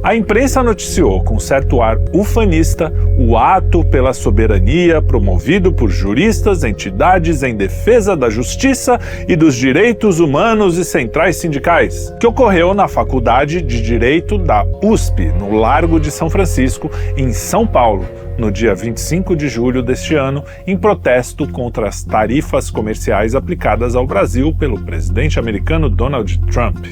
A imprensa noticiou com certo ar ufanista o ato pela soberania promovido por juristas, entidades em defesa da justiça e dos direitos humanos e centrais sindicais, que ocorreu na Faculdade de Direito da USP, no Largo de São Francisco, em São Paulo, no dia 25 de julho deste ano, em protesto contra as tarifas comerciais aplicadas ao Brasil pelo presidente americano Donald Trump.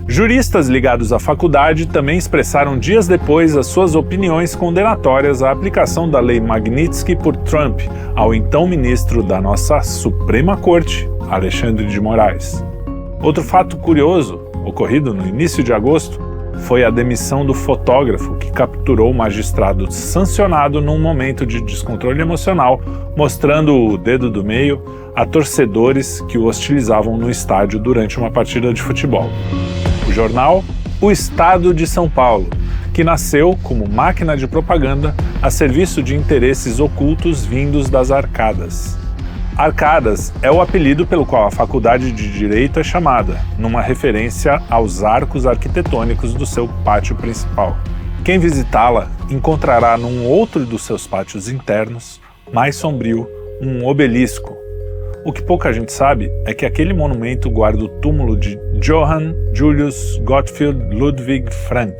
Juristas ligados à faculdade também expressaram dias depois as suas opiniões condenatórias à aplicação da Lei Magnitsky por Trump ao então ministro da nossa Suprema Corte, Alexandre de Moraes. Outro fato curioso, ocorrido no início de agosto, foi a demissão do fotógrafo que capturou o magistrado sancionado num momento de descontrole emocional, mostrando o dedo do meio a torcedores que o hostilizavam no estádio durante uma partida de futebol. O jornal O Estado de São Paulo, que nasceu como máquina de propaganda a serviço de interesses ocultos vindos das arcadas. Arcadas é o apelido pelo qual a Faculdade de Direito é chamada, numa referência aos arcos arquitetônicos do seu pátio principal. Quem visitá-la encontrará num outro dos seus pátios internos, mais sombrio, um obelisco. O que pouca gente sabe é que aquele monumento guarda o túmulo de Johann Julius Gottfried Ludwig Frank,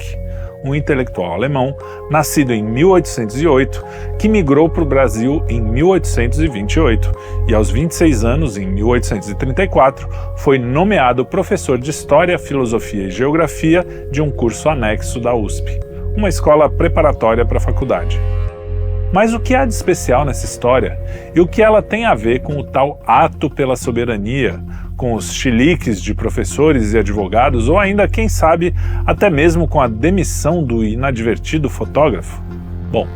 um intelectual alemão nascido em 1808, que migrou para o Brasil em 1828 e aos 26 anos, em 1834, foi nomeado professor de História, Filosofia e Geografia de um curso anexo da USP, uma escola preparatória para a faculdade. Mas o que há de especial nessa história e o que ela tem a ver com o tal ato pela soberania, com os chiliques de professores e advogados, ou ainda, quem sabe, até mesmo com a demissão do inadvertido fotógrafo? Bom,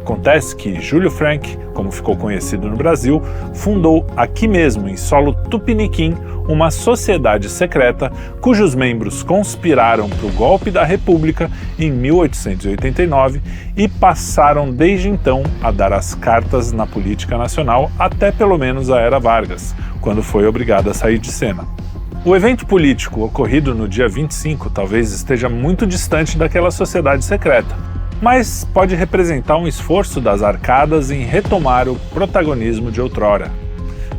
acontece que Júlio Frank, como ficou conhecido no Brasil, fundou aqui mesmo, em solo tupiniquim, uma sociedade secreta cujos membros conspiraram para o golpe da República em 1889 e passaram desde então a dar as cartas na política nacional até pelo menos a era Vargas, quando foi obrigado a sair de cena. O evento político ocorrido no dia 25 talvez esteja muito distante daquela sociedade secreta, mas pode representar um esforço das arcadas em retomar o protagonismo de outrora.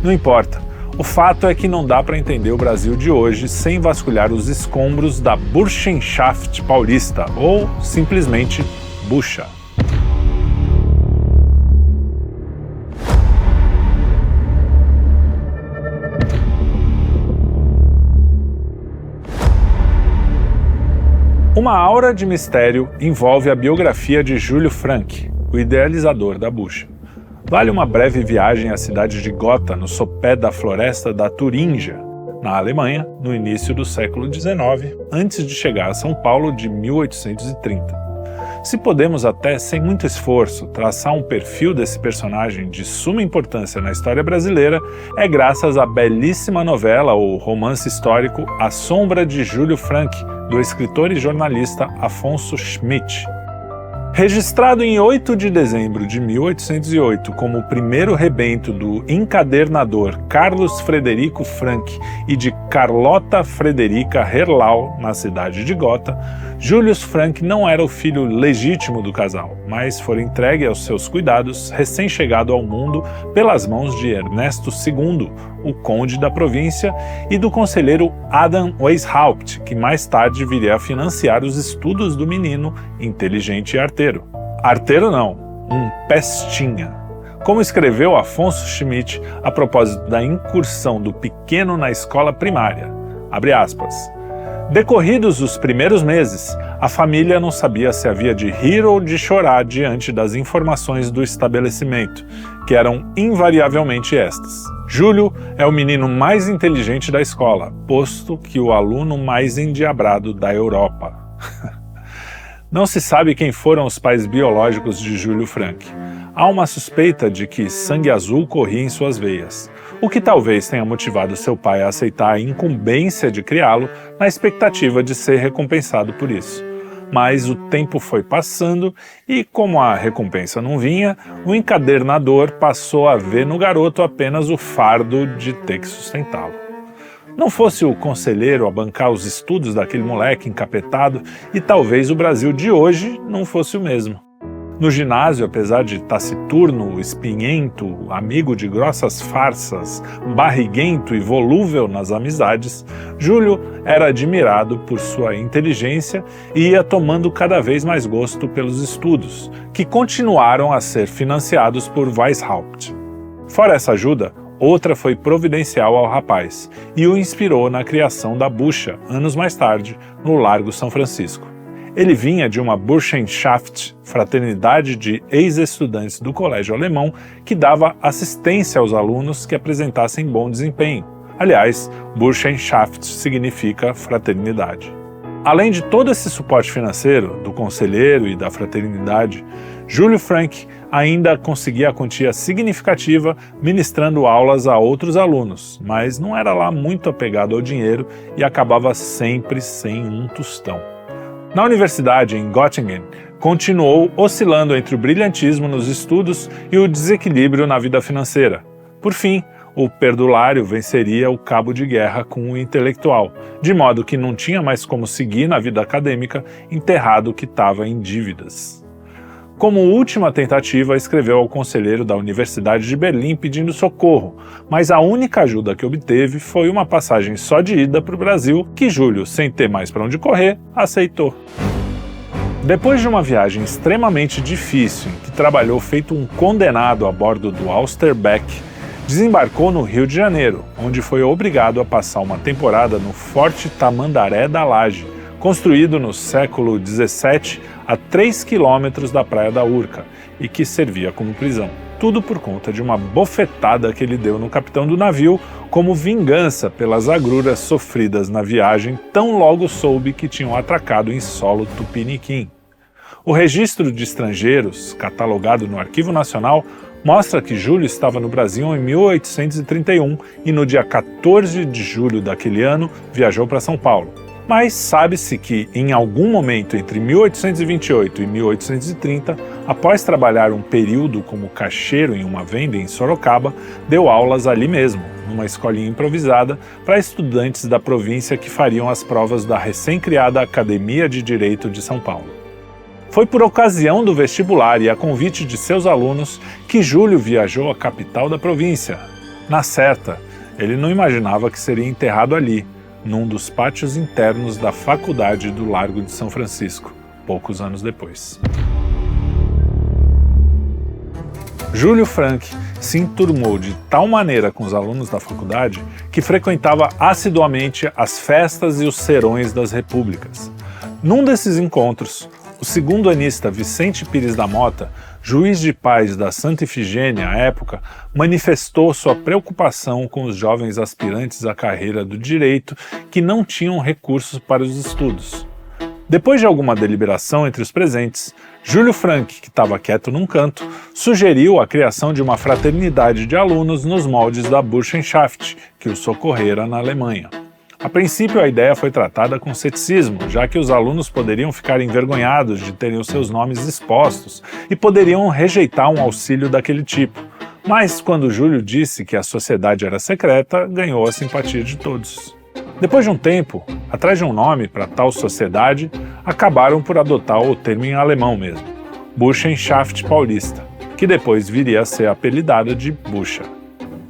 Não importa. O fato é que não dá para entender o Brasil de hoje sem vasculhar os escombros da Burschenschaft paulista, ou simplesmente bucha. Uma aura de mistério envolve a biografia de Júlio Frank, o idealizador da bucha. Vale uma breve viagem à cidade de Gotha, no sopé da floresta da Turíngia, na Alemanha, no início do século XIX, antes de chegar a São Paulo de 1830. Se podemos até, sem muito esforço, traçar um perfil desse personagem de suma importância na história brasileira, é graças à belíssima novela ou romance histórico A Sombra de Júlio Frank, do escritor e jornalista Afonso Schmidt. Registrado em 8 de dezembro de 1808 como o primeiro rebento do encadernador Carlos Frederico Frank e de Carlota Frederica Herlau, na cidade de Gotha, Julius Frank não era o filho legítimo do casal, mas foi entregue aos seus cuidados recém-chegado ao mundo pelas mãos de Ernesto II, o conde da província, e do conselheiro Adam Weishaupt, que mais tarde viria a financiar os estudos do menino, inteligente e arteiro. Arteiro não, um pestinha. Como escreveu Afonso Schmidt a propósito da incursão do pequeno na escola primária, abre aspas, decorridos os primeiros meses, a família não sabia se havia de rir ou de chorar diante das informações do estabelecimento, que eram invariavelmente estas. Júlio é o menino mais inteligente da escola, posto que o aluno mais endiabrado da Europa. Não se sabe quem foram os pais biológicos de Júlio Frank. Há uma suspeita de que sangue azul corria em suas veias, o que talvez tenha motivado seu pai a aceitar a incumbência de criá-lo na expectativa de ser recompensado por isso. Mas o tempo foi passando e, como a recompensa não vinha, o encadernador passou a ver no garoto apenas o fardo de ter que sustentá-lo. Não fosse o conselheiro a bancar os estudos daquele moleque encapetado, e talvez o Brasil de hoje não fosse o mesmo. No ginásio, apesar de taciturno, espinhento, amigo de grossas farsas, barriguento e volúvel nas amizades, Júlio era admirado por sua inteligência e ia tomando cada vez mais gosto pelos estudos, que continuaram a ser financiados por Weishaupt. Fora essa ajuda, outra foi providencial ao rapaz e o inspirou na criação da Bucha, anos mais tarde, no Largo São Francisco. Ele vinha de uma Burschenschaft, fraternidade de ex-estudantes do colégio alemão, que dava assistência aos alunos que apresentassem bom desempenho. Aliás, Burschenschaft significa fraternidade. Além de todo esse suporte financeiro, do conselheiro e da fraternidade, Júlio Frank ainda conseguia a quantia significativa ministrando aulas a outros alunos, mas não era lá muito apegado ao dinheiro e acabava sempre sem um tostão. Na universidade, em Göttingen, continuou oscilando entre o brilhantismo nos estudos e o desequilíbrio na vida financeira. Por fim, o perdulário venceria o cabo de guerra com o intelectual, de modo que não tinha mais como seguir na vida acadêmica, enterrado que estava em dívidas. Como última tentativa, escreveu ao conselheiro da Universidade de Berlim pedindo socorro, mas a única ajuda que obteve foi uma passagem só de ida para o Brasil, que Júlio, sem ter mais para onde correr, aceitou. Depois de uma viagem extremamente difícil, em que trabalhou feito um condenado a bordo do Austerbeck, desembarcou no Rio de Janeiro, onde foi obrigado a passar uma temporada no Forte Tamandaré da Laje, construído no século XVII a 3 quilômetros da Praia da Urca e que servia como prisão. Tudo por conta de uma bofetada que ele deu no capitão do navio como vingança pelas agruras sofridas na viagem, tão logo soube que tinham atracado em solo tupiniquim. O registro de estrangeiros, catalogado no Arquivo Nacional, mostra que Júlio estava no Brasil em 1831 e no dia 14 de julho daquele ano viajou para São Paulo. Mas sabe-se que, em algum momento entre 1828 e 1830, após trabalhar um período como caixeiro em uma venda em Sorocaba, deu aulas ali mesmo, numa escolinha improvisada, para estudantes da província que fariam as provas da recém-criada Academia de Direito de São Paulo. Foi por ocasião do vestibular e a convite de seus alunos que Júlio viajou à capital da província. Na certa, ele não imaginava que seria enterrado ali, num dos pátios internos da Faculdade do Largo de São Francisco, poucos anos depois. Júlio Frank se enturmou de tal maneira com os alunos da faculdade que frequentava assiduamente as festas e os serões das repúblicas. Num desses encontros, o segundo-anista Vicente Pires da Mota, juiz de paz da Santa Ifigênia à época, manifestou sua preocupação com os jovens aspirantes à carreira do direito que não tinham recursos para os estudos. Depois de alguma deliberação entre os presentes, Júlio Frank, que estava quieto num canto, sugeriu a criação de uma fraternidade de alunos nos moldes da Burschenschaft, que o socorrera na Alemanha. A princípio, a ideia foi tratada com ceticismo, já que os alunos poderiam ficar envergonhados de terem os seus nomes expostos e poderiam rejeitar um auxílio daquele tipo. Mas, quando Júlio disse que a sociedade era secreta, ganhou a simpatia de todos. Depois de um tempo, atrás de um nome para tal sociedade, acabaram por adotar o termo em alemão mesmo, Burschenschaft Paulista, que depois viria a ser apelidada de Bucha.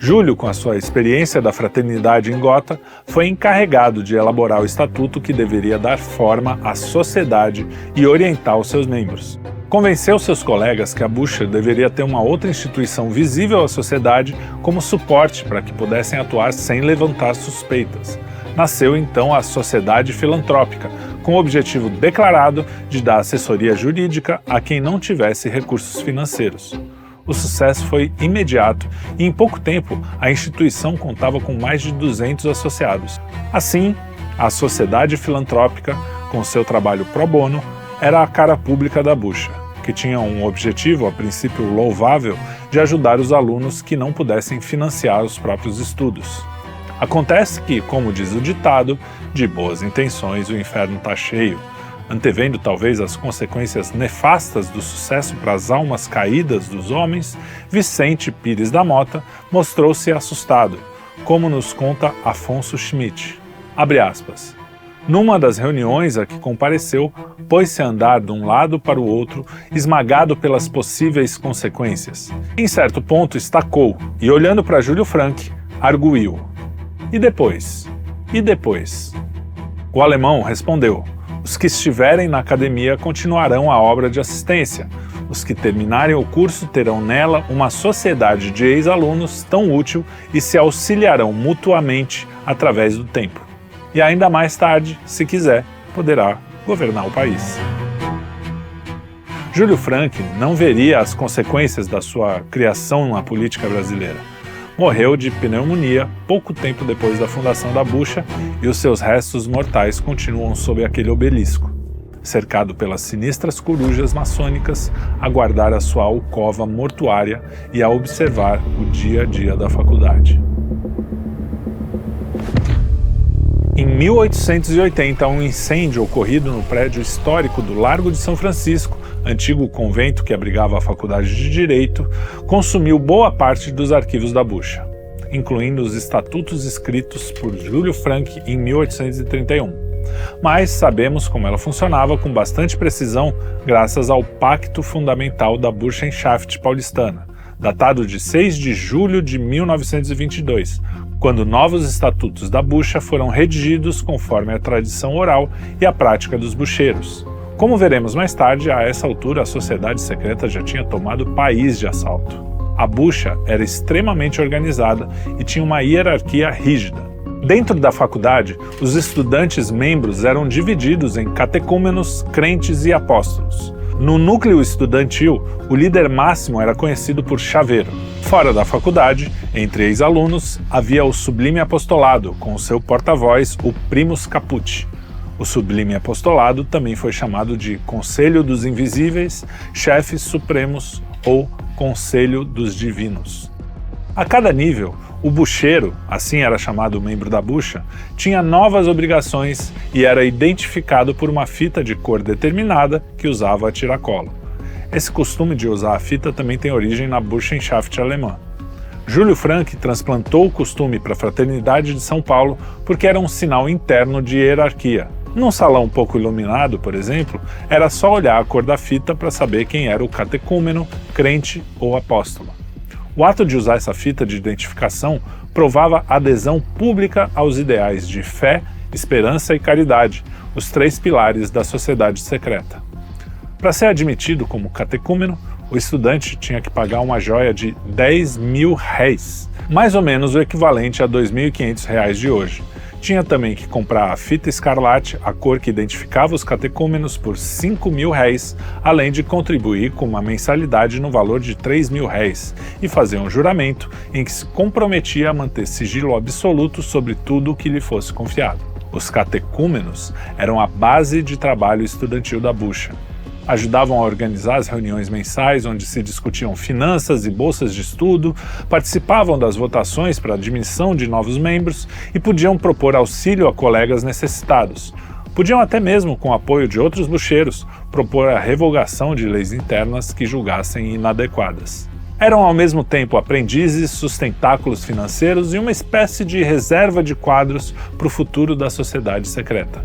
Júlio, com a sua experiência da fraternidade em Gotha, foi encarregado de elaborar o estatuto que deveria dar forma à sociedade e orientar os seus membros. Convenceu seus colegas que a Bucha deveria ter uma outra instituição visível à sociedade como suporte para que pudessem atuar sem levantar suspeitas. Nasceu então a Sociedade Filantrópica, com o objetivo declarado de dar assessoria jurídica a quem não tivesse recursos financeiros. O sucesso foi imediato e, em pouco tempo, a instituição contava com mais de 200 associados. Assim, a Sociedade Filantrópica, com seu trabalho pro bono, era a cara pública da Bucha, que tinha um objetivo, a princípio louvável, de ajudar os alunos que não pudessem financiar os próprios estudos. Acontece que, como diz o ditado, de boas intenções o inferno está cheio. Antevendo talvez as consequências nefastas do sucesso para as almas caídas dos homens, Vicente Pires da Mota mostrou-se assustado. como nos conta Afonso Schmidt. Abre aspas. Numa das reuniões a que compareceu, pôs-se a andar de um lado para o outro, esmagado pelas possíveis consequências. Em certo ponto estacou e, olhando para Júlio Frank, arguiu. E depois? E depois? O alemão respondeu: os que estiverem na academia continuarão a obra de assistência. Os que terminarem o curso terão nela uma sociedade de ex-alunos tão útil e se auxiliarão mutuamente através do tempo. E ainda mais tarde, se quiser, poderá governar o país. Júlio Frank não veria as consequências da sua criação na política brasileira. Morreu de pneumonia pouco tempo depois da fundação da Bucha e os seus restos mortais continuam sob aquele obelisco, cercado pelas sinistras corujas maçônicas, a guardar a sua alcova mortuária e a observar o dia a dia da faculdade. Em 1880, um incêndio ocorrido no prédio histórico do Largo de São Francisco, antigo convento que abrigava a Faculdade de Direito, consumiu boa parte dos arquivos da Bucha, incluindo os estatutos escritos por Júlio Frank em 1831. Mas sabemos como ela funcionava com bastante precisão graças ao Pacto Fundamental da Burschenschaft paulistana, datado de 6 de julho de 1922, quando novos estatutos da Bucha foram redigidos conforme a tradição oral e a prática dos bucheiros. Como veremos mais tarde, a essa altura a sociedade secreta já tinha tomado o país de assalto. A Bucha era extremamente organizada e tinha uma hierarquia rígida. Dentro da faculdade, os estudantes membros eram divididos em catecúmenos, crentes e apóstolos. No núcleo estudantil, o líder máximo era conhecido por chaveiro. Fora da faculdade, entre ex-alunos, havia o Sublime Apostolado, com o seu porta-voz, o Primus Caput. O Sublime Apostolado também foi chamado de Conselho dos Invisíveis, Chefes Supremos ou Conselho dos Divinos. A cada nível, o bucheiro, assim era chamado o membro da bucha, tinha novas obrigações e era identificado por uma fita de cor determinada que usava a tiracolo. Esse costume de usar a fita também tem origem na Burschenschaft alemã. Júlio Frank transplantou o costume para a Fraternidade de São Paulo porque era um sinal interno de hierarquia. Num salão pouco iluminado, por exemplo, era só olhar a cor da fita para saber quem era o catecúmeno, crente ou apóstolo. O ato de usar essa fita de identificação provava adesão pública aos ideais de fé, esperança e caridade, os 3 pilares da sociedade secreta. Para ser admitido como catecúmeno, o estudante tinha que pagar uma joia de 10.000 réis, mais ou menos o equivalente a R$ 2.500 de hoje. Tinha também que comprar a fita escarlate, a cor que identificava os catecúmenos, por 5.000 réis, além de contribuir com uma mensalidade no valor de 3.000 réis e fazer um juramento em que se comprometia a manter sigilo absoluto sobre tudo o que lhe fosse confiado. Os catecúmenos eram a base de trabalho estudantil da Bucha. Ajudavam a organizar as reuniões mensais onde se discutiam finanças e bolsas de estudo, participavam das votações para a admissão de novos membros e podiam propor auxílio a colegas necessitados. Podiam até mesmo, com o apoio de outros bucheiros, propor a revogação de leis internas que julgassem inadequadas. Eram ao mesmo tempo aprendizes, sustentáculos financeiros e uma espécie de reserva de quadros para o futuro da sociedade secreta.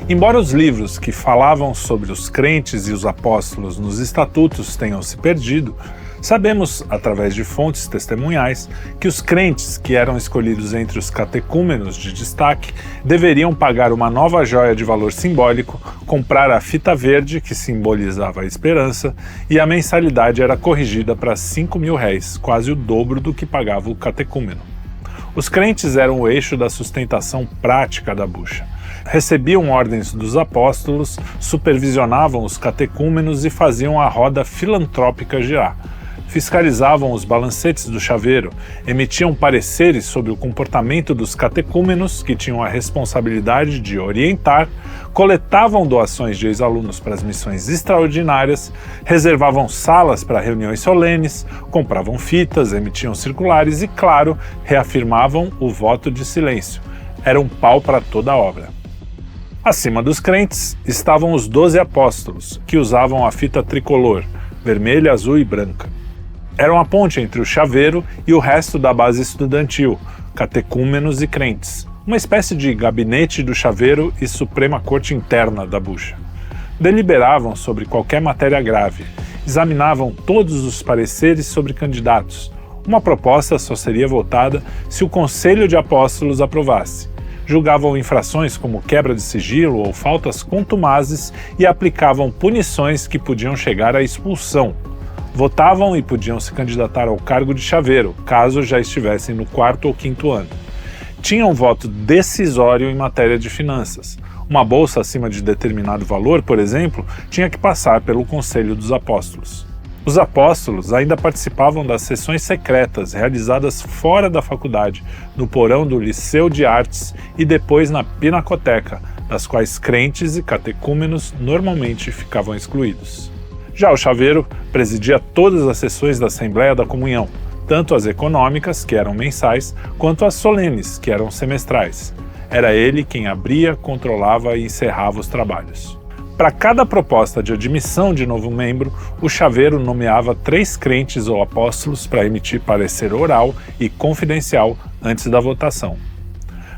Embora os livros que falavam sobre os crentes e os apóstolos nos estatutos tenham se perdido, sabemos, através de fontes testemunhais, que os crentes que eram escolhidos entre os catecúmenos de destaque deveriam pagar uma nova joia de valor simbólico, comprar a fita verde, que simbolizava a esperança, e a mensalidade era corrigida para 5.000 réis, quase o dobro do que pagava o catecúmeno. Os crentes eram o eixo da sustentação prática da Bucha. Recebiam ordens dos apóstolos, supervisionavam os catecúmenos e faziam a roda filantrópica girar. Fiscalizavam os balancetes do chaveiro, emitiam pareceres sobre o comportamento dos catecúmenos, que tinham a responsabilidade de orientar, coletavam doações de ex-alunos para as missões extraordinárias, reservavam salas para reuniões solenes, compravam fitas, emitiam circulares e, claro, reafirmavam o voto de silêncio. Era um pau para toda a obra. Acima dos crentes estavam os 12 apóstolos, que usavam a fita tricolor, vermelha, azul e branca. Eram a ponte entre o chaveiro e o resto da base estudantil, catecúmenos e crentes, uma espécie de gabinete do chaveiro e Suprema Corte interna da bucha. Deliberavam sobre qualquer matéria grave, examinavam todos os pareceres sobre candidatos. Uma proposta só seria votada se o Conselho de Apóstolos aprovasse. Julgavam infrações como quebra de sigilo ou faltas contumazes e aplicavam punições que podiam chegar à expulsão. Votavam e podiam se candidatar ao cargo de chaveiro, caso já estivessem no 4º ou 5º ano. Tinham voto decisório em matéria de finanças. Uma bolsa acima de determinado valor, por exemplo, tinha que passar pelo Conselho dos Apóstolos. Os apóstolos ainda participavam das sessões secretas realizadas fora da faculdade, no porão do Liceu de Artes e depois na Pinacoteca, das quais crentes e catecúmenos normalmente ficavam excluídos. Já o chaveiro presidia todas as sessões da Assembleia da Comunhão, tanto as econômicas, que eram mensais, quanto as solenes, que eram semestrais. Era ele quem abria, controlava e encerrava os trabalhos. Para cada proposta de admissão de novo membro, o chaveiro nomeava 3 crentes ou apóstolos para emitir parecer oral e confidencial antes da votação.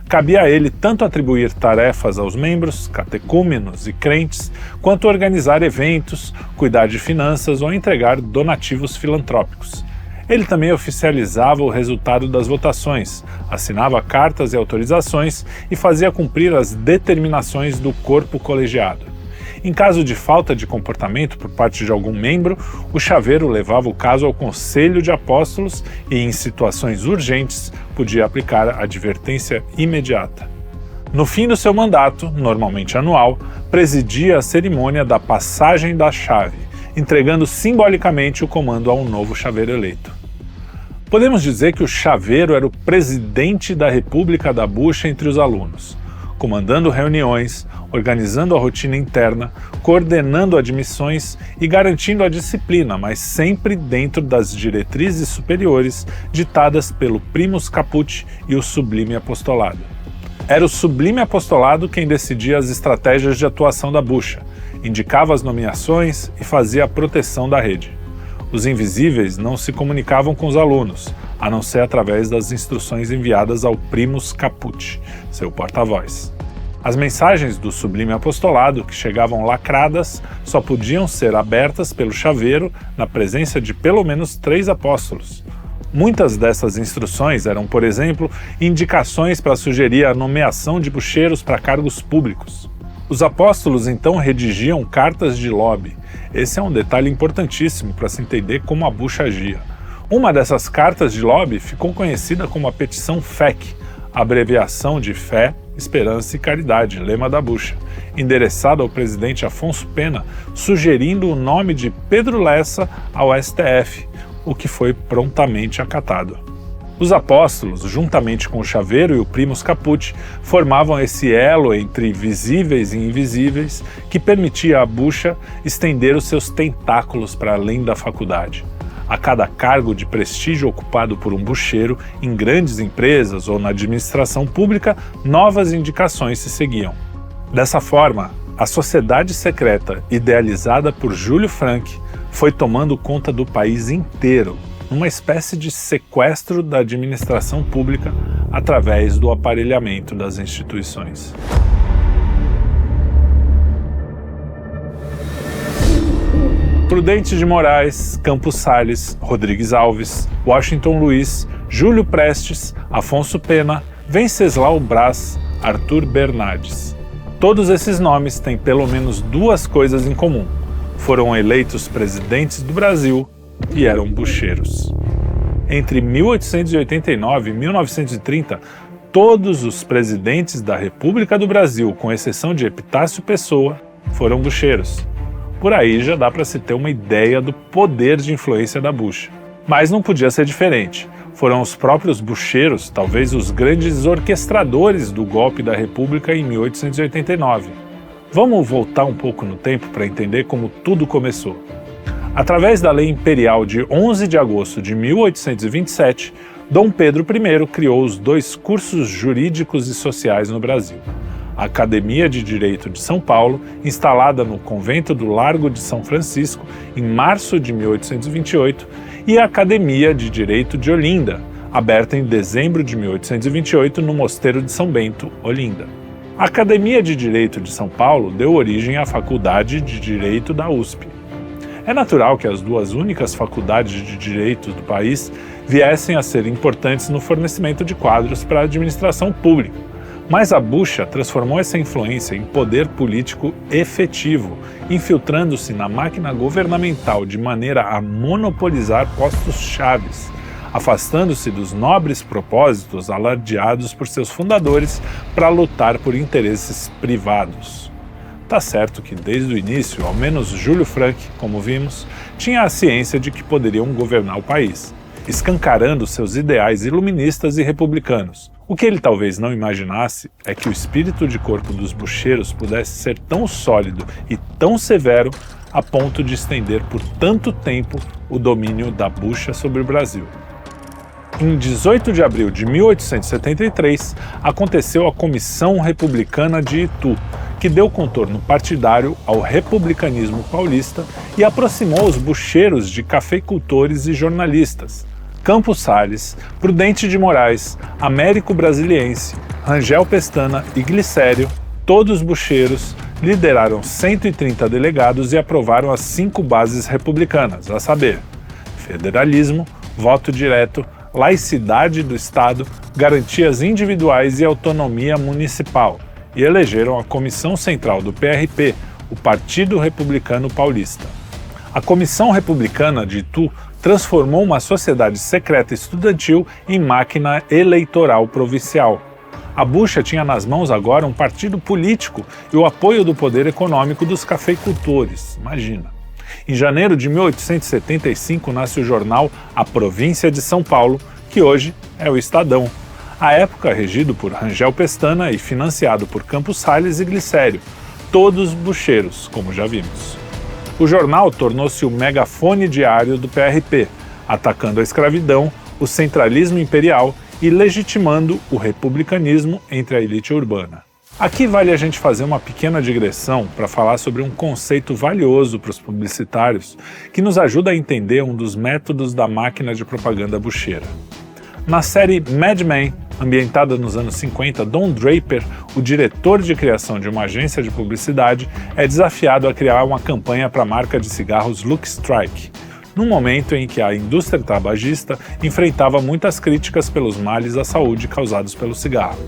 Cabia a ele tanto atribuir tarefas aos membros, catecúmenos e crentes, quanto organizar eventos, cuidar de finanças ou entregar donativos filantrópicos. Ele também oficializava o resultado das votações, assinava cartas e autorizações e fazia cumprir as determinações do corpo colegiado. Em caso de falta de comportamento por parte de algum membro, o chaveiro levava o caso ao Conselho de Apóstolos e, em situações urgentes, podia aplicar a advertência imediata. No fim do seu mandato, normalmente anual, presidia a cerimônia da passagem da chave, entregando simbolicamente o comando a um novo chaveiro eleito. Podemos dizer que o chaveiro era o presidente da República da Bucha entre os alunos, comandando reuniões, organizando a rotina interna, coordenando admissões e garantindo a disciplina, mas sempre dentro das diretrizes superiores ditadas pelo Primus Caput e o Sublime Apostolado. Era o Sublime Apostolado quem decidia as estratégias de atuação da bucha, indicava as nomeações e fazia a proteção da rede. Os invisíveis não se comunicavam com os alunos, a não ser através das instruções enviadas ao Primus Caput, seu porta-voz. As mensagens do Sublime Apostolado, que chegavam lacradas, só podiam ser abertas pelo chaveiro na presença de pelo menos 3 apóstolos. Muitas dessas instruções eram, por exemplo, indicações para sugerir a nomeação de bucheiros para cargos públicos. Os apóstolos então redigiam cartas de lobby. Esse é um detalhe importantíssimo para se entender como a bucha agia. Uma dessas cartas de lobby ficou conhecida como a Petição FEC, abreviação de Fé, Esperança e Caridade, lema da bucha, endereçada ao presidente Afonso Pena, sugerindo o nome de Pedro Lessa ao STF, o que foi prontamente acatado. Os apóstolos, juntamente com o chaveiro e o Primus Caput, formavam esse elo entre visíveis e invisíveis que permitia à bucha estender os seus tentáculos para além da faculdade. A cada cargo de prestígio ocupado por um bucheiro em grandes empresas ou na administração pública, novas indicações se seguiam. Dessa forma, a sociedade secreta, idealizada por Júlio Frank, foi tomando conta do país inteiro, numa espécie de sequestro da administração pública através do aparelhamento das instituições. Prudente de Moraes, Campos Salles, Rodrigues Alves, Washington Luiz, Júlio Prestes, Afonso Pena, Venceslau Braz, Arthur Bernardes. Todos esses nomes têm pelo menos 2 coisas em comum. Foram eleitos presidentes do Brasil e eram bucheiros. Entre 1889 e 1930, todos os presidentes da República do Brasil, com exceção de Epitácio Pessoa, foram bucheiros. Por aí já dá para se ter uma ideia do poder de influência da bucha. Mas não podia ser diferente. Foram os próprios bucheiros, talvez os grandes orquestradores do golpe da República em 1889. Vamos voltar um pouco no tempo para entender como tudo começou. Através da Lei Imperial de 11 de agosto de 1827, Dom Pedro I criou os 2 cursos jurídicos e sociais no Brasil. A Academia de Direito de São Paulo, instalada no Convento do Largo de São Francisco em março de 1828, e a Academia de Direito de Olinda, aberta em dezembro de 1828 no Mosteiro de São Bento, Olinda. A Academia de Direito de São Paulo deu origem à Faculdade de Direito da USP. É natural que as duas únicas faculdades de direito do país viessem a ser importantes no fornecimento de quadros para a administração pública, mas a bucha transformou essa influência em poder político efetivo, infiltrando-se na máquina governamental de maneira a monopolizar postos-chaves, afastando-se dos nobres propósitos alardeados por seus fundadores para lutar por interesses privados. Tá certo que desde o início, ao menos Júlio Frank, como vimos, tinha a ciência de que poderiam governar o país, escancarando seus ideais iluministas e republicanos. O que ele talvez não imaginasse é que o espírito de corpo dos bucheiros pudesse ser tão sólido e tão severo a ponto de estender por tanto tempo o domínio da bucha sobre o Brasil. Em 18 de abril de 1873, aconteceu a Comissão Republicana de Itu, que deu contorno partidário ao republicanismo paulista e aproximou os bucheiros de cafeicultores e jornalistas. Campos Salles, Prudente de Moraes, Américo Brasiliense, Rangel Pestana e Glicério, todos bucheiros, lideraram 130 delegados e aprovaram as 5 bases republicanas, a saber, federalismo, voto direto, laicidade do Estado, garantias individuais e autonomia municipal, e elegeram a Comissão Central do PRP, o Partido Republicano Paulista. A Comissão Republicana de Itu transformou uma sociedade secreta estudantil em máquina eleitoral provincial. A bucha tinha nas mãos agora um partido político e o apoio do poder econômico dos cafeicultores, imagina. Em janeiro de 1875 nasce o jornal A Província de São Paulo, que hoje é o Estadão. À época regido por Rangel Pestana e financiado por Campos Salles e Glicério, todos bucheiros, como já vimos. O jornal tornou-se o megafone diário do PRP, atacando a escravidão, o centralismo imperial e legitimando o republicanismo entre a elite urbana. Aqui vale a gente fazer uma pequena digressão para falar sobre um conceito valioso para os publicitários que nos ajuda a entender um dos métodos da máquina de propaganda bucheira. Na série Mad Men, ambientada nos anos 50, Don Draper, o diretor de criação de uma agência de publicidade, é desafiado a criar uma campanha para a marca de cigarros Lucky Strike, num momento em que a indústria tabagista enfrentava muitas críticas pelos males à saúde causados pelo cigarro.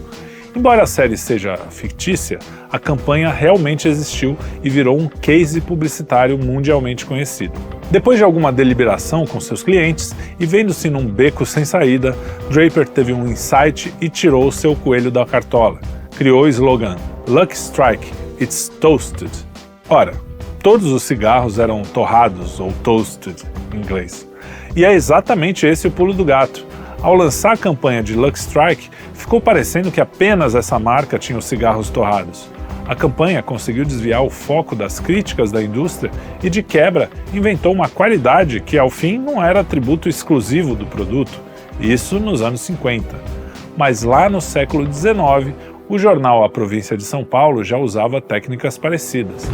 Embora a série seja fictícia, a campanha realmente existiu e virou um case publicitário mundialmente conhecido. Depois de alguma deliberação com seus clientes e vendo-se num beco sem saída, Draper teve um insight e tirou seu coelho da cartola. Criou o slogan Lucky Strike, it's toasted. Ora, todos os cigarros eram torrados ou toasted em inglês. E é exatamente esse o pulo do gato. Ao lançar a campanha de Lucky Strike, ficou parecendo que apenas essa marca tinha os cigarros torrados. A campanha conseguiu desviar o foco das críticas da indústria e, de quebra, inventou uma qualidade que, ao fim, não era atributo exclusivo do produto. Isso nos anos 50. Mas lá no século XIX, o jornal A Província de São Paulo já usava técnicas parecidas.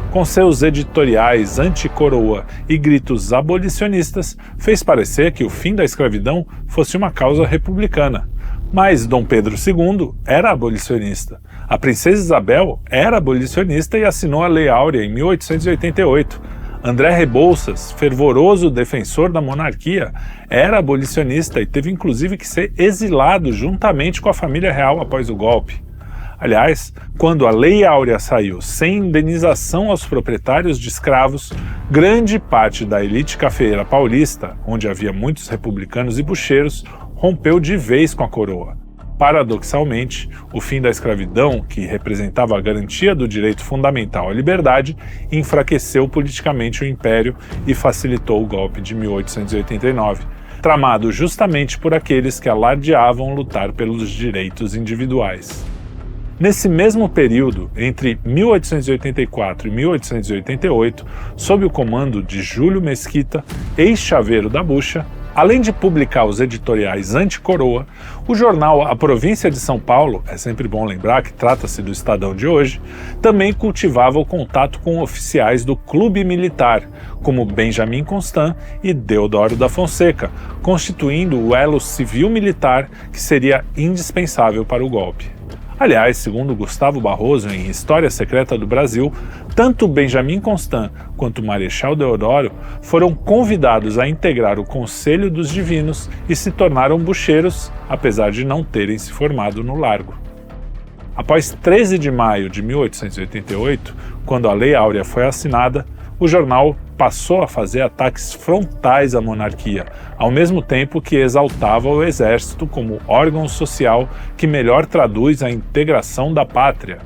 Com seus editoriais anti-coroa e gritos abolicionistas, fez parecer que o fim da escravidão fosse uma causa republicana. Mas Dom Pedro II era abolicionista. A princesa Isabel era abolicionista e assinou a Lei Áurea em 1888. André Rebouças, fervoroso defensor da monarquia, era abolicionista e teve inclusive que ser exilado juntamente com a família real após o golpe. Aliás, quando a Lei Áurea saiu sem indenização aos proprietários de escravos, grande parte da elite cafeeira paulista, onde havia muitos republicanos e bucheiros, rompeu de vez com a coroa. Paradoxalmente, o fim da escravidão, que representava a garantia do direito fundamental à liberdade, enfraqueceu politicamente o império e facilitou o golpe de 1889, tramado justamente por aqueles que alardeavam lutar pelos direitos individuais. Nesse mesmo período, entre 1884 e 1888, sob o comando de Júlio Mesquita, ex-chaveiro da bucha, Além de publicar os editoriais anti-coroa, o jornal A Província de São Paulo, é sempre bom lembrar que trata-se do Estadão de hoje, também cultivava o contato com oficiais do Clube Militar, como Benjamin Constant e Deodoro da Fonseca, constituindo o elo civil-militar que seria indispensável para o golpe. Aliás, segundo Gustavo Barroso, em História Secreta do Brasil, tanto Benjamin Constant quanto o Marechal Deodoro foram convidados a integrar o Conselho dos Divinos e se tornaram bucheiros, apesar de não terem se formado no Largo. Após 13 de maio de 1888, quando a Lei Áurea foi assinada, o jornal passou a fazer ataques frontais à monarquia, ao mesmo tempo que exaltava o exército como órgão social que melhor traduz a integração da pátria.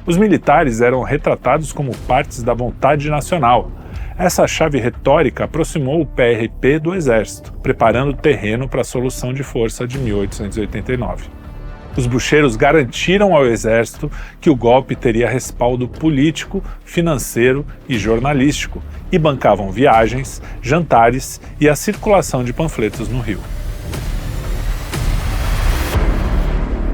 Os militares eram retratados como partes da vontade nacional. Essa chave retórica aproximou o PRP do exército, preparando o terreno para a solução de força de 1889. Os bucheiros garantiram ao exército que o golpe teria respaldo político, financeiro e jornalístico e bancavam viagens, jantares e a circulação de panfletos no Rio.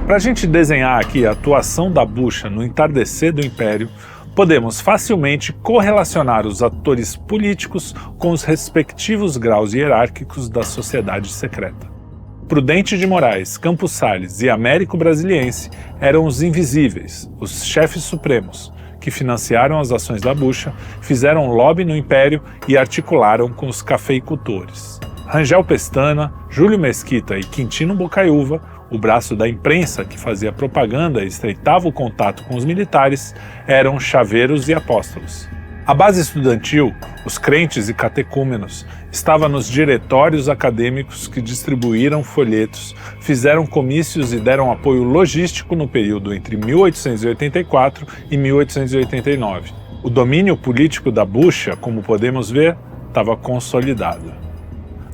Para a gente desenhar aqui a atuação da bucha no entardecer do Império, podemos facilmente correlacionar os atores políticos com os respectivos graus hierárquicos da sociedade secreta. Prudente de Moraes, Campos Salles e Américo Brasiliense eram os invisíveis, os chefes supremos, que financiaram as ações da bucha, fizeram lobby no Império e articularam com os cafeicultores. Rangel Pestana, Júlio Mesquita e Quintino Bocaiúva, o braço da imprensa que fazia propaganda e estreitava o contato com os militares, eram chaveiros e apóstolos. A base estudantil, os crentes e catecúmenos, estava nos diretórios acadêmicos que distribuíram folhetos, fizeram comícios e deram apoio logístico no período entre 1884 e 1889. O domínio político da bucha, como podemos ver, estava consolidado.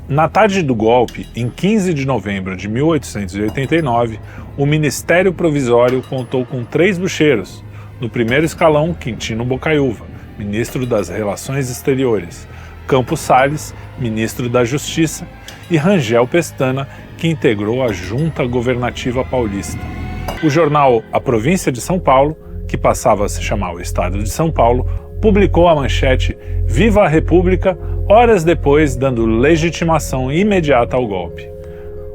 Na tarde do golpe, em 15 de novembro de 1889, o Ministério Provisório contou com 3 bucheiros. No primeiro escalão, Quintino Bocaiúva, ministro das Relações Exteriores, Campos Salles, ministro da Justiça, e Rangel Pestana, que integrou a Junta Governativa Paulista. O jornal A Província de São Paulo, que passava a se chamar o Estado de São Paulo, publicou a manchete "Viva a República", horas depois dando legitimação imediata ao golpe.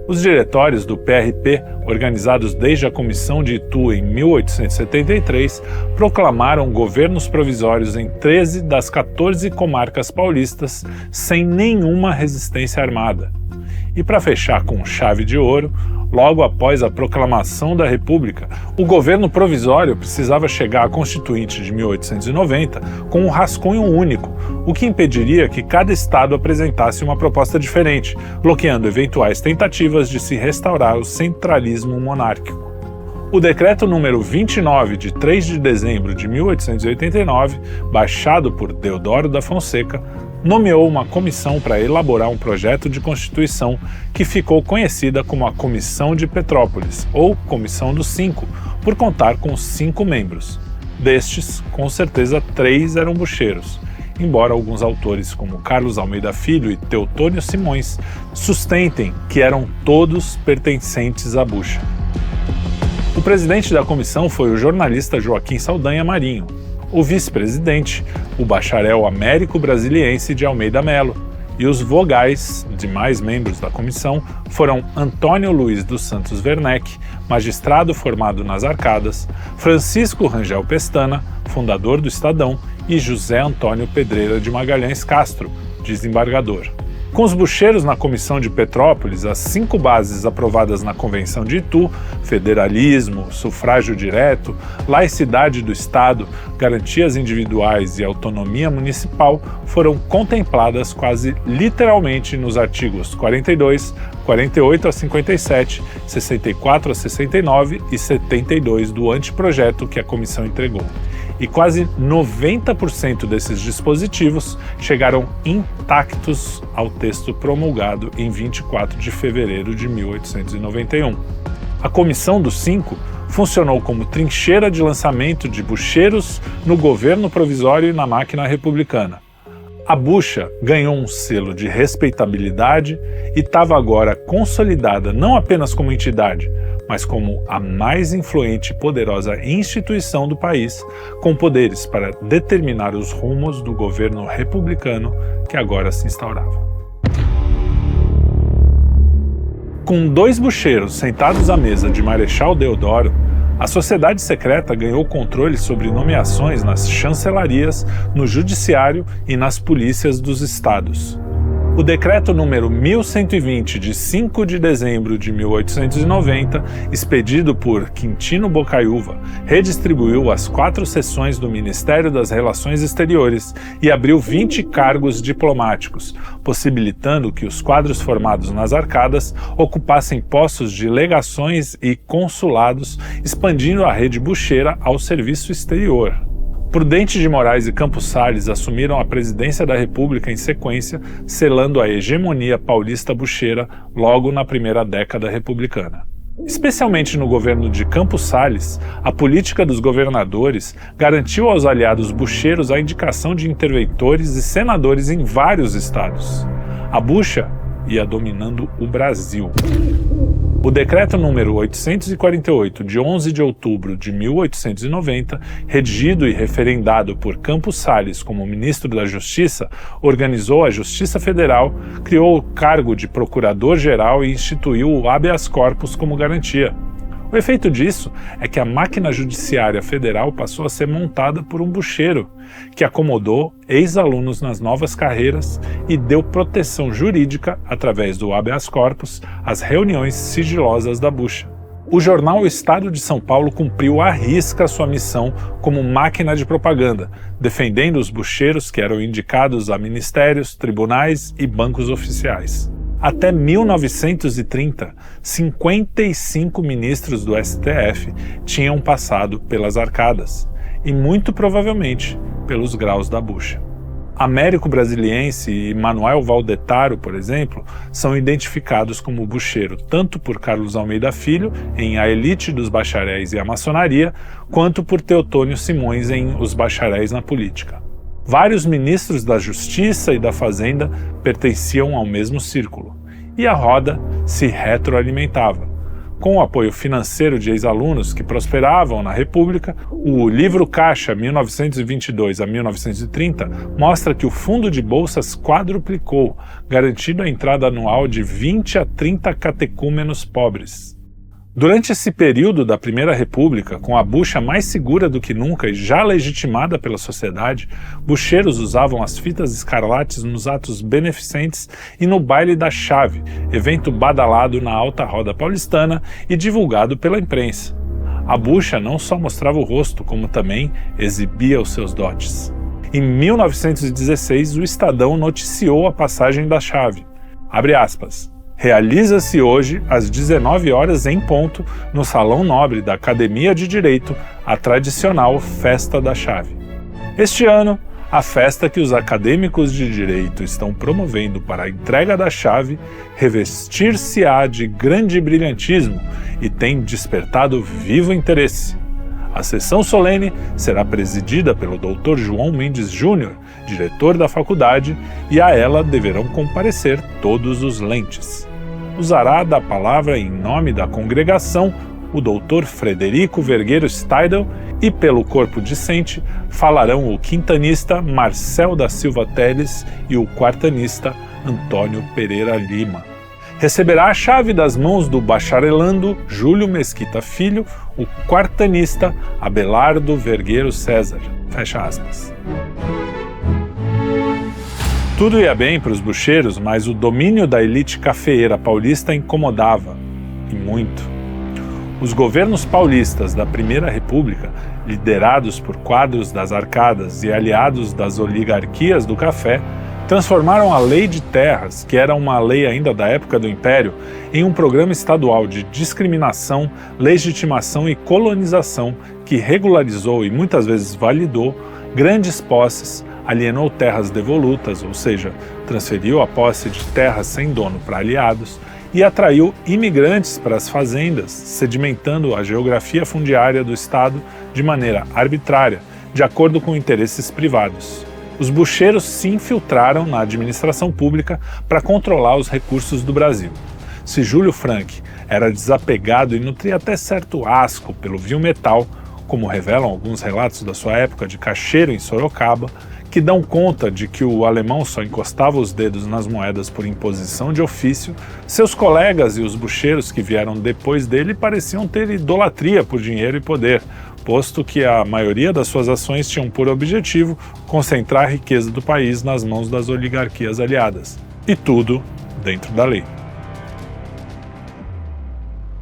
Os diretórios do PRP, organizados desde a Comissão de Itu em 1873, proclamaram governos provisórios em 13 das 14 comarcas paulistas, sem nenhuma resistência armada. E para fechar com chave de ouro, logo após a proclamação da República, o governo provisório precisava chegar à Constituinte de 1890 com um rascunho único, o que impediria que cada estado apresentasse uma proposta diferente, bloqueando eventuais tentativas de se restaurar o centralismo monárquico. O decreto número 29 de 3 de dezembro de 1889, baixado por Deodoro da Fonseca, nomeou uma comissão para elaborar um projeto de Constituição que ficou conhecida como a Comissão de Petrópolis, ou Comissão dos 5, por contar com 5 membros. Destes, com certeza 3 eram bucheiros, embora alguns autores como Carlos Almeida Filho e Teutônio Simões sustentem que eram todos pertencentes à bucha. O presidente da comissão foi o jornalista Joaquim Saldanha Marinho, o vice-presidente, o bacharel Américo Brasiliense de Almeida Melo, e os vogais, demais membros da comissão, foram Antônio Luiz dos Santos Werneck, magistrado formado nas Arcadas, Francisco Rangel Pestana, fundador do Estadão, e José Antônio Pedreira de Magalhães Castro, desembargador. Com os bucheiros na Comissão de Petrópolis, as 5 bases aprovadas na Convenção de Itu, federalismo, sufrágio direto, laicidade do Estado, garantias individuais e autonomia municipal, foram contempladas quase literalmente nos artigos 42, 48 a 57, 64 a 69 e 72 do anteprojeto que a comissão entregou. E quase 90% desses dispositivos chegaram intactos ao texto promulgado em 24 de fevereiro de 1891. A Comissão dos 5 funcionou como trincheira de lançamento de bucheiros no governo provisório e na máquina republicana. A bucha ganhou um selo de respeitabilidade e estava agora consolidada não apenas como entidade, mas como a mais influente e poderosa instituição do país, com poderes para determinar os rumos do governo republicano que agora se instaurava. Com 2 bucheiros sentados à mesa de Marechal Deodoro, a sociedade secreta ganhou controle sobre nomeações nas chancelarias, no judiciário e nas polícias dos estados. O decreto número 1120, de 5 de dezembro de 1890, expedido por Quintino Bocaiúva, redistribuiu as 4 seções do Ministério das Relações Exteriores e abriu 20 cargos diplomáticos, possibilitando que os quadros formados nas arcadas ocupassem postos de legações e consulados, expandindo a rede bucheira ao serviço exterior. Prudente de Moraes e Campos Salles assumiram a presidência da República em sequência, selando a hegemonia paulista bucheira logo na primeira década republicana. Especialmente no governo de Campos Salles, a política dos governadores garantiu aos aliados bucheiros a indicação de interventores e senadores em vários estados. A bucha ia dominando o Brasil. O decreto número 848, de 11 de outubro de 1890, redigido e referendado por Campos Salles como ministro da Justiça, organizou a Justiça Federal, criou o cargo de Procurador-Geral e instituiu o habeas corpus como garantia. O efeito disso é que a máquina judiciária federal passou a ser montada por um bucheiro, que acomodou ex-alunos nas novas carreiras e deu proteção jurídica, através do habeas corpus, às reuniões sigilosas da bucha. O jornal O Estado de São Paulo cumpriu à risca sua missão como máquina de propaganda, defendendo os bucheiros que eram indicados a ministérios, tribunais e bancos oficiais. Até 1930, 55 ministros do STF tinham passado pelas arcadas, e muito provavelmente pelos graus da bucha. Américo Brasiliense e Manuel Valdetaro, por exemplo, são identificados como bucheiro tanto por Carlos Almeida Filho, em A Elite dos Bacharéis e a Maçonaria, quanto por Teotônio Simões em Os Bacharéis na Política. Vários ministros da Justiça e da Fazenda pertenciam ao mesmo círculo, e a roda se retroalimentava. Com o apoio financeiro de ex-alunos que prosperavam na República, o livro Caixa 1922 a 1930 mostra que o fundo de bolsas quadruplicou, garantindo a entrada anual de 20 a 30 catecúmenos pobres. Durante esse período da Primeira República, com a bucha mais segura do que nunca e já legitimada pela sociedade, bucheiros usavam as fitas escarlates nos atos beneficentes e no baile da chave, evento badalado na alta roda paulistana e divulgado pela imprensa. A bucha não só mostrava o rosto, como também exibia os seus dotes. Em 1916, o Estadão noticiou a passagem da chave. Abre aspas. Realiza-se hoje, às 19 horas em ponto, no Salão Nobre da Academia de Direito, a tradicional Festa da Chave. Este ano, a festa que os acadêmicos de direito estão promovendo para a entrega da chave revestir-se-á de grande brilhantismo e tem despertado vivo interesse. A sessão solene será presidida pelo Dr. João Mendes Júnior, diretor da faculdade, e a ela deverão comparecer todos os lentes. Usará da palavra em nome da congregação o Dr. Frederico Vergueiro Steidel e pelo corpo discente falarão o quintanista Marcel da Silva Teles e o quartanista Antônio Pereira Lima. Receberá a chave das mãos do bacharelando Júlio Mesquita Filho, o quartanista Abelardo Vergueiro César. Fecha aspas. Tudo ia bem para os bucheiros, mas o domínio da elite cafeeira paulista incomodava, e muito. Os governos paulistas da Primeira República, liderados por quadros das arcadas e aliados das oligarquias do café, transformaram a Lei de Terras, que era uma lei ainda da época do Império, em um programa estadual de discriminação, legitimação e colonização que regularizou e muitas vezes validou grandes posses, alienou terras devolutas, ou seja, transferiu a posse de terras sem dono para aliados, e atraiu imigrantes para as fazendas, sedimentando a geografia fundiária do Estado de maneira arbitrária, de acordo com interesses privados. os bucheiros se infiltraram na administração pública para controlar os recursos do Brasil. Se Júlio Franck era desapegado e nutria até certo asco pelo vil metal, como revelam alguns relatos da sua época de caixeiro em Sorocaba, que dão conta de que o alemão só encostava os dedos nas moedas por imposição de ofício, seus colegas e os bucheiros que vieram depois dele pareciam ter idolatria por dinheiro e poder, posto que a maioria das suas ações tinham por objetivo concentrar a riqueza do país nas mãos das oligarquias aliadas. E tudo dentro da lei.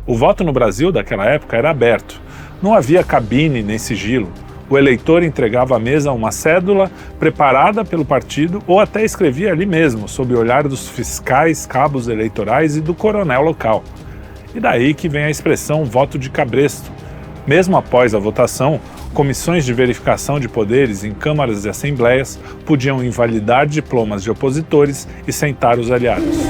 O voto no Brasil daquela época era aberto. Não havia cabine nem sigilo. O eleitor entregava à mesa uma cédula preparada pelo partido ou até escrevia ali mesmo, sob o olhar dos fiscais, cabos eleitorais e do coronel local. E daí que vem a expressão voto de cabresto. Mesmo após a votação, comissões de verificação de poderes em câmaras e assembleias podiam invalidar diplomas de opositores e sentar os aliados.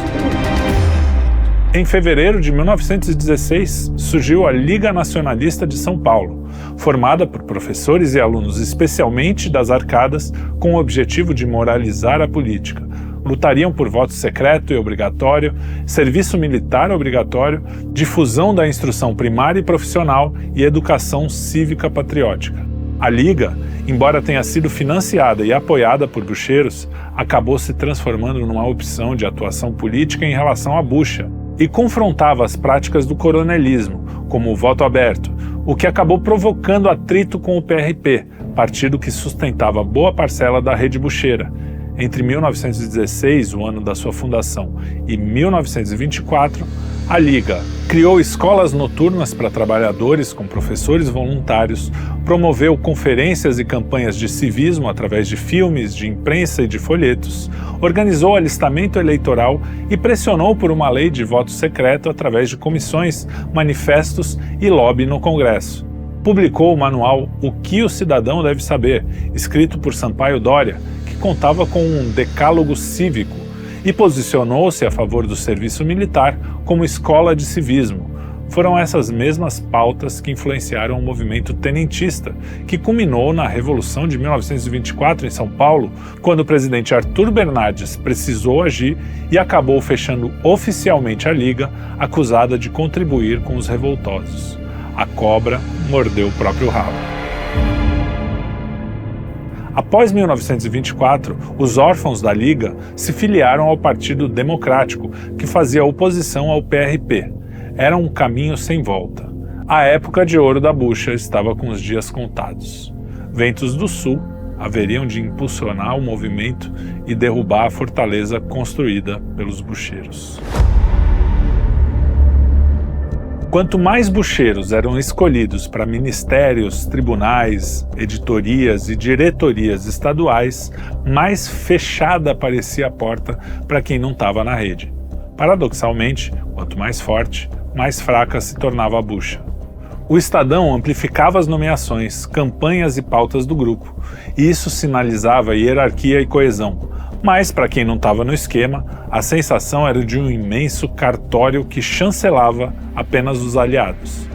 Em fevereiro de 1916, surgiu a Liga Nacionalista de São Paulo, formada por professores e alunos especialmente das arcadas, com o objetivo de moralizar a política. Lutariam por voto secreto e obrigatório, serviço militar obrigatório, difusão da instrução primária e profissional e educação cívica patriótica. A Liga, embora tenha sido financiada e apoiada por bucheiros, acabou se transformando numa opção de atuação política em relação à bucha, e confrontava as práticas do coronelismo, como o voto aberto, o que acabou provocando atrito com o PRP, partido que sustentava boa parcela da rede bucheira. Entre 1916, o ano da sua fundação, e 1924, a Liga criou escolas noturnas para trabalhadores com professores voluntários, promoveu conferências e campanhas de civismo através de filmes, de imprensa e de folhetos, organizou alistamento eleitoral e pressionou por uma lei de voto secreto através de comissões, manifestos e lobby no Congresso. Publicou o manual O que o Cidadão Deve Saber, escrito por Sampaio Dória, que contava com um decálogo cívico, e posicionou-se a favor do serviço militar como escola de civismo. Foram essas mesmas pautas que influenciaram o movimento tenentista, que culminou na Revolução de 1924 em São Paulo, quando o presidente Arthur Bernardes precisou agir e acabou fechando oficialmente a Liga, acusada de contribuir com os revoltosos. A cobra mordeu o próprio rabo. Após 1924, os órfãos da Liga se filiaram ao Partido Democrático, que fazia oposição ao PRP. Era um caminho sem volta. A época de ouro da bucha estava com os dias contados. Ventos do Sul haveriam de impulsionar o movimento e derrubar a fortaleza construída pelos bucheiros. Quanto mais bucheiros eram escolhidos para ministérios, tribunais, editorias e diretorias estaduais, mais fechada parecia a porta para quem não estava na rede. Paradoxalmente, quanto mais forte, mais fraca se tornava a bucha. O Estadão amplificava as nomeações, campanhas e pautas do grupo, e isso sinalizava hierarquia e coesão. Mas, para quem não estava no esquema, a sensação era de um imenso cartório que chancelava apenas os aliados.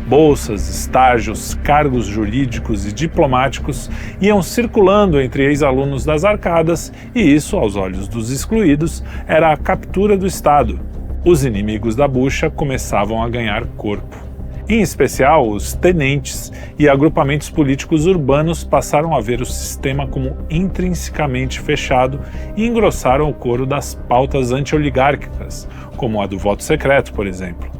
Bolsas, estágios, cargos jurídicos e diplomáticos iam circulando entre ex-alunos das arcadas e isso, aos olhos dos excluídos, era a captura do Estado. Os inimigos da bucha começavam a ganhar corpo. Em especial, os tenentes e agrupamentos políticos urbanos passaram a ver o sistema como intrinsecamente fechado e engrossaram o coro das pautas anti-oligárquicas, como a do voto secreto, por exemplo.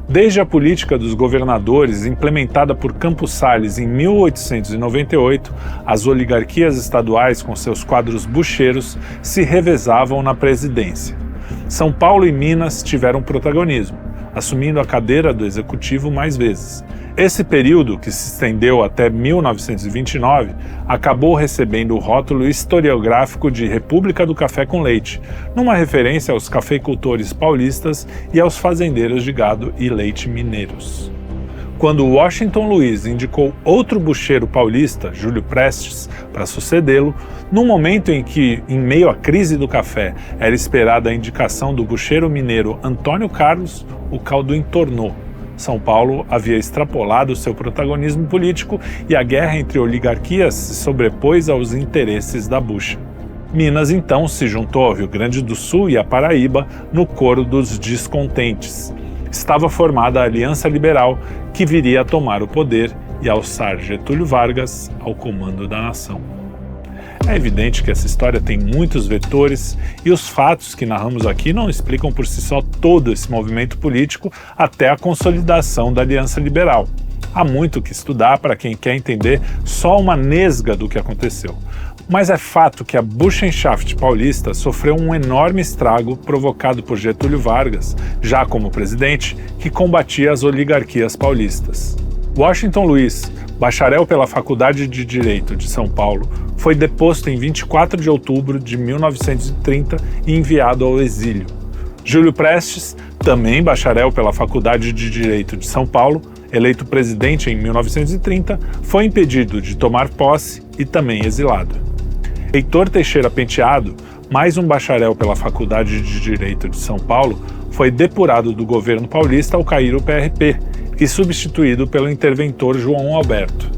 Desde a política dos governadores, implementada por Campos Salles em 1898, as oligarquias estaduais com seus quadros bucheiros se revezavam na presidência. São Paulo e Minas tiveram protagonismo, assumindo a cadeira do executivo mais vezes. Esse período, que se estendeu até 1929, acabou recebendo o rótulo historiográfico de República do Café com Leite, numa referência aos cafeicultores paulistas e aos fazendeiros de gado e leite mineiros. Quando Washington Luiz indicou outro bucheiro paulista, Júlio Prestes, para sucedê-lo, no momento em que, em meio à crise do café, era esperada a indicação do bucheiro mineiro Antônio Carlos, o caldo entornou. São Paulo havia extrapolado seu protagonismo político e a guerra entre oligarquias se sobrepôs aos interesses da bucha. Minas, então, se juntou ao Rio Grande do Sul e à Paraíba no coro dos descontentes. Estava formada a Aliança Liberal, que viria a tomar o poder e alçar Getúlio Vargas ao comando da nação. É evidente que essa história tem muitos vetores e os fatos que narramos aqui não explicam por si só todo esse movimento político até a consolidação da Aliança Liberal. Há muito que estudar para quem quer entender só uma nesga do que aconteceu. Mas é fato que a Burschenschaft paulista sofreu um enorme estrago provocado por Getúlio Vargas, já como presidente, que combatia as oligarquias paulistas. Washington Luiz, bacharel pela Faculdade de Direito de São Paulo, foi deposto em 24 de outubro de 1930 e enviado ao exílio. Júlio Prestes, também bacharel pela Faculdade de Direito de São Paulo, eleito presidente em 1930, foi impedido de tomar posse e também exilado. Heitor Teixeira Penteado, mais um bacharel pela Faculdade de Direito de São Paulo, foi depurado do governo paulista ao cair o PRP e substituído pelo interventor João Alberto.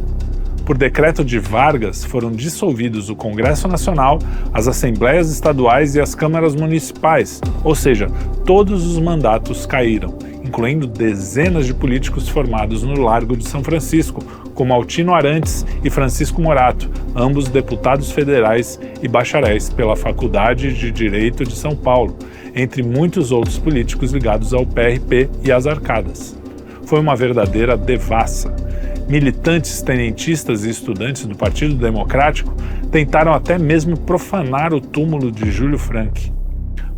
Por decreto de Vargas, foram dissolvidos o Congresso Nacional, as Assembleias Estaduais e as Câmaras Municipais, ou seja, todos os mandatos caíram, incluindo dezenas de políticos formados no Largo de São Francisco, como Altino Arantes e Francisco Morato, ambos deputados federais e bacharéis pela Faculdade de Direito de São Paulo, entre muitos outros políticos ligados ao PRP e às arcadas. Foi uma verdadeira devassa. Militantes, tenentistas e estudantes do Partido Democrático tentaram até mesmo profanar o túmulo de Júlio Frank.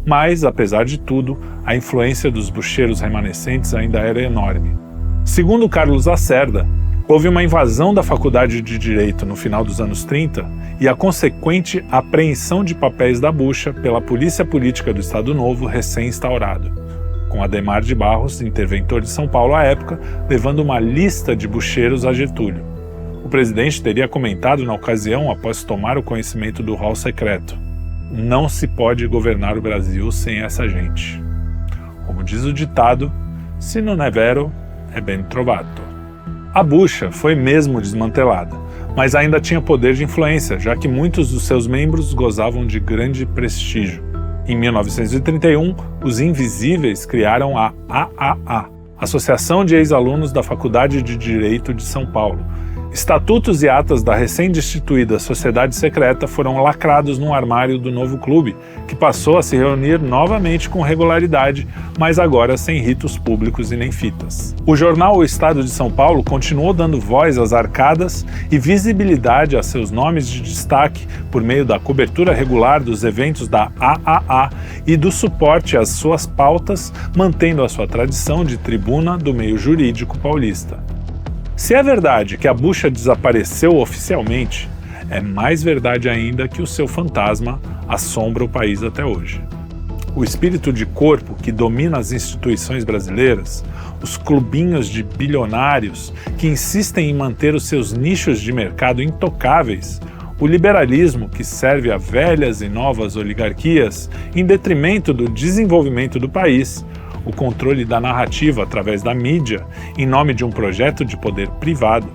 Mas, apesar de tudo, a influência dos bucheiros remanescentes ainda era enorme. Segundo Carlos Lacerda, houve uma invasão da Faculdade de Direito no final dos anos 30 e a consequente apreensão de papéis da bucha pela Polícia Política do Estado Novo recém-instaurado, com Adhemar de Barros, interventor de São Paulo à época, levando uma lista de bucheiros a Getúlio. O presidente teria comentado na ocasião, após tomar o conhecimento do rol secreto: "Não se pode governar o Brasil sem essa gente." Como diz o ditado, "se non è vero, è ben trovato." A bucha foi mesmo desmantelada, mas ainda tinha poder de influência, já que muitos dos seus membros gozavam de grande prestígio. Em 1931, os Invisíveis criaram a AAA, Associação de Ex-Alunos da Faculdade de Direito de São Paulo. Estatutos e atas da recém-destituída Sociedade Secreta foram lacrados no armário do novo clube, que passou a se reunir novamente com regularidade, mas agora sem ritos públicos e nem fitas. O jornal O Estado de São Paulo continuou dando voz às arcadas e visibilidade a seus nomes de destaque por meio da cobertura regular dos eventos da AAA e do suporte às suas pautas, mantendo a sua tradição de tribuna do meio jurídico paulista. Se é verdade que a bucha desapareceu oficialmente, é mais verdade ainda que o seu fantasma assombra o país até hoje. O espírito de corpo que domina as instituições brasileiras, os clubinhos de bilionários que insistem em manter os seus nichos de mercado intocáveis, o liberalismo que serve a velhas e novas oligarquias em detrimento do desenvolvimento do país, o controle da narrativa através da mídia, em nome de um projeto de poder privado.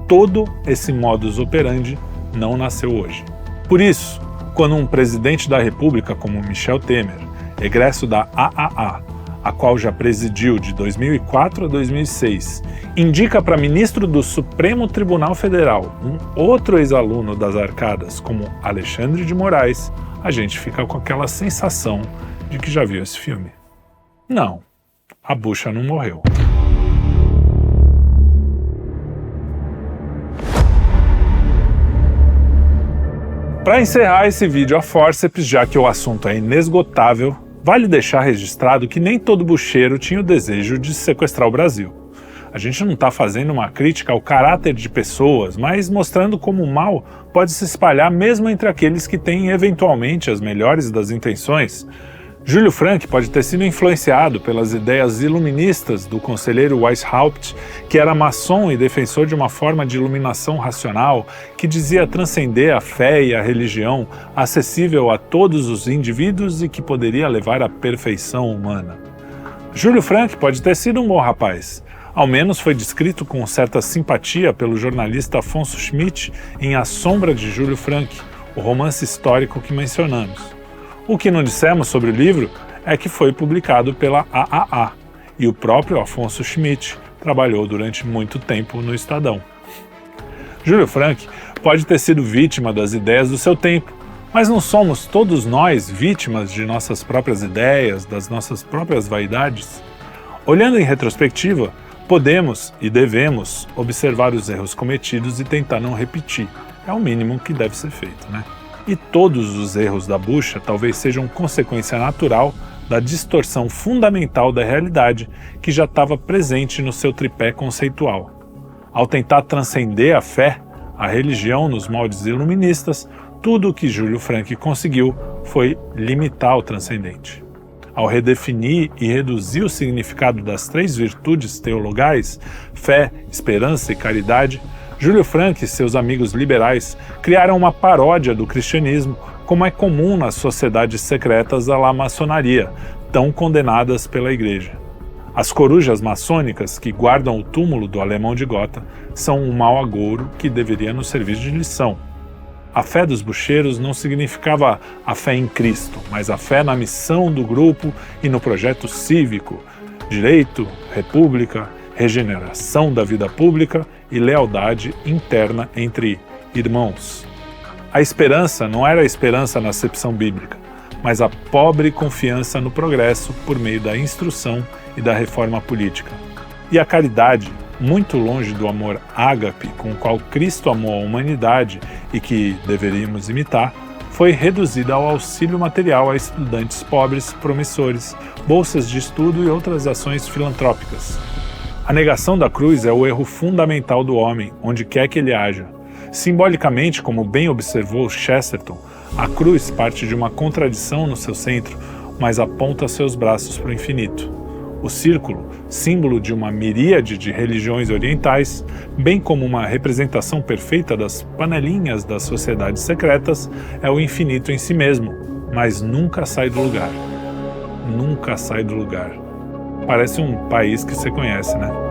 Todo esse modus operandi não nasceu hoje. Por isso, quando um presidente da República como Michel Temer, egresso da AAA, a qual já presidiu de 2004 a 2006, indica para ministro do Supremo Tribunal Federal um outro ex-aluno das arcadas como Alexandre de Moraes, a gente fica com aquela sensação de que já viu esse filme. Não, a bucha não morreu. Para encerrar esse vídeo a fórceps, já que o assunto é inesgotável, vale deixar registrado que nem todo bucheiro tinha o desejo de sequestrar o Brasil. A gente não está fazendo uma crítica ao caráter de pessoas, mas mostrando como o mal pode se espalhar mesmo entre aqueles que têm eventualmente as melhores das intenções. Júlio Frank pode ter sido influenciado pelas ideias iluministas do conselheiro Weishaupt, que era maçom e defensor de uma forma de iluminação racional que dizia transcender a fé e a religião, acessível a todos os indivíduos e que poderia levar à perfeição humana. Júlio Frank pode ter sido um bom rapaz, Ao menos foi descrito com certa simpatia pelo jornalista Afonso Schmidt em A Sombra de Júlio Frank, o romance histórico que mencionamos. O que não dissemos sobre o livro é que foi publicado pela AAA, e o próprio Afonso Schmidt trabalhou durante muito tempo no Estadão. Júlio Frank pode ter sido vítima das ideias do seu tempo, mas não somos todos nós vítimas de nossas próprias ideias, das nossas próprias vaidades? Olhando em retrospectiva, podemos e devemos observar os erros cometidos e tentar não repetir. É o mínimo que deve ser feito, né? E todos os erros da bucha talvez sejam consequência natural da distorção fundamental da realidade que já estava presente no seu tripé conceitual. Ao tentar transcender a fé, a religião nos moldes iluministas, tudo o que Júlio Frank conseguiu foi limitar o transcendente. Ao redefinir e reduzir o significado das 3 virtudes teologais, fé, esperança e caridade, Júlio Frank e seus amigos liberais criaram uma paródia do cristianismo, como é comum nas sociedades secretas à la maçonaria, tão condenadas pela Igreja. As corujas maçônicas que guardam o túmulo do Alemão de Gotha são um mau agouro que deveria nos servir de lição. A fé dos bucheiros não significava a fé em Cristo, mas a fé na missão do grupo e no projeto cívico, direito, república, regeneração da vida pública e lealdade interna entre irmãos. A esperança não era a esperança na acepção bíblica, mas a pobre confiança no progresso por meio da instrução e da reforma política. E a caridade, muito longe do amor ágape com o qual Cristo amou a humanidade e que deveríamos imitar, foi reduzida ao auxílio material a estudantes pobres promissores, bolsas de estudo e outras ações filantrópicas. A negação da cruz é o erro fundamental do homem, onde quer que ele haja. Simbolicamente, como bem observou Chesterton, a cruz parte de uma contradição no seu centro, mas aponta seus braços para o infinito. O círculo, símbolo de uma miríade de religiões orientais, bem como uma representação perfeita das panelinhas das sociedades secretas, é o infinito em si mesmo, mas nunca sai do lugar. Nunca sai do lugar. Parece um país que você conhece, né?